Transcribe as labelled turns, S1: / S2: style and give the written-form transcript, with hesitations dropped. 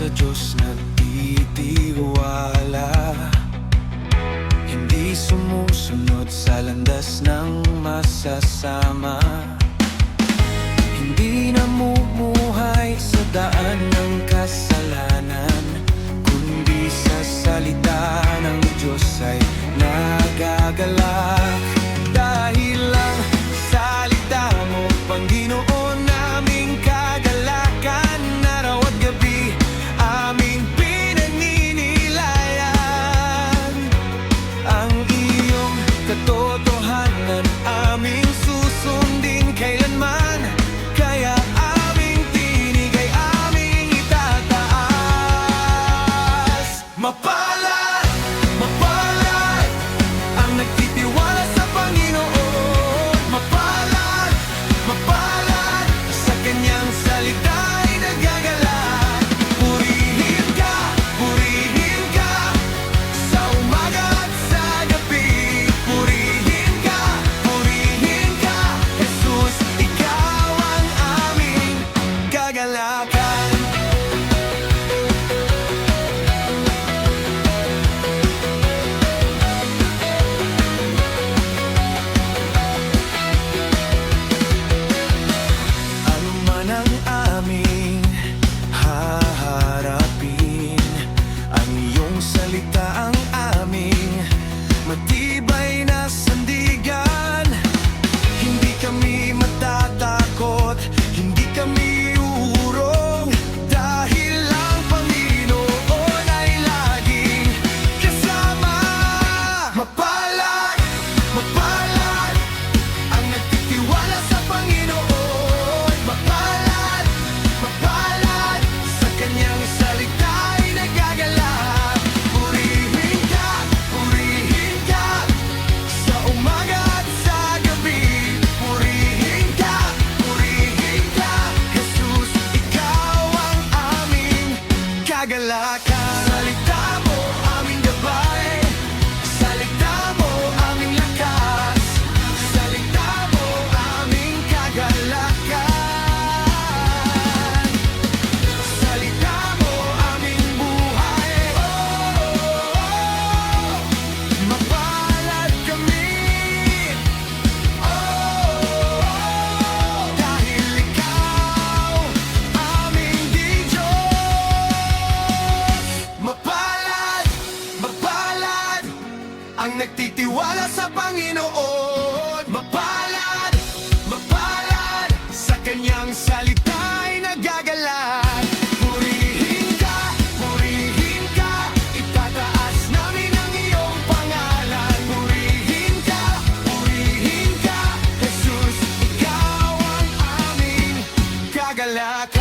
S1: sa Diyos nagtitiwala, hindi sumusunod sa landas ng masasama, hindi namumuhay sa daan ng kasalanan, kundi sa salita ng Diyos ay nagagalak. Dahil lang salita mo, Panginoon, naming kagalakan, araw at gabi aming pinaninilayan. Ang iyong katotohanan aming susundin kailanman, kaya aming tinig ay aming itataas. Mapalad, mapalad ang nagtitiwala sa Panginoon. Mapalad, mapalad sa kanyang salita ay nagagalak. Purihin ka sa umaga at sa gabi. Purihin ka, Jesus, ikaw ang aming kagalakan. Ano man ang aming haharapin, ang iyong salita ang aming matibay na sandigan. Hindi kami matatakot, hindi kami uurong, dahil ang Panginoon ay laging kasama. Mapalad, mapalad ang nagtitiwala sa Panginoon. Mapalad, mapalad sa kanyang salita ay nagagalak. Purihin ka sa umaga at sa gabi. Purihin ka, Jesus, ikaw ang aming kagalakan. Salita mo aming gabay, salita mo aming lakas, salita mo aming kagalakan, salita mo aming buhay. Mapalad kami, dahil ikaw aming Diyos. Mapalad, mapalad ang nagtitiwala sa Panginoon. Mapalad, mapalad sa kanyang salita ay nagagalak. Purihin ka, itataas namin ang iyong pangalan. Purihin ka, Jesus, ikaw ang aming kagalakan.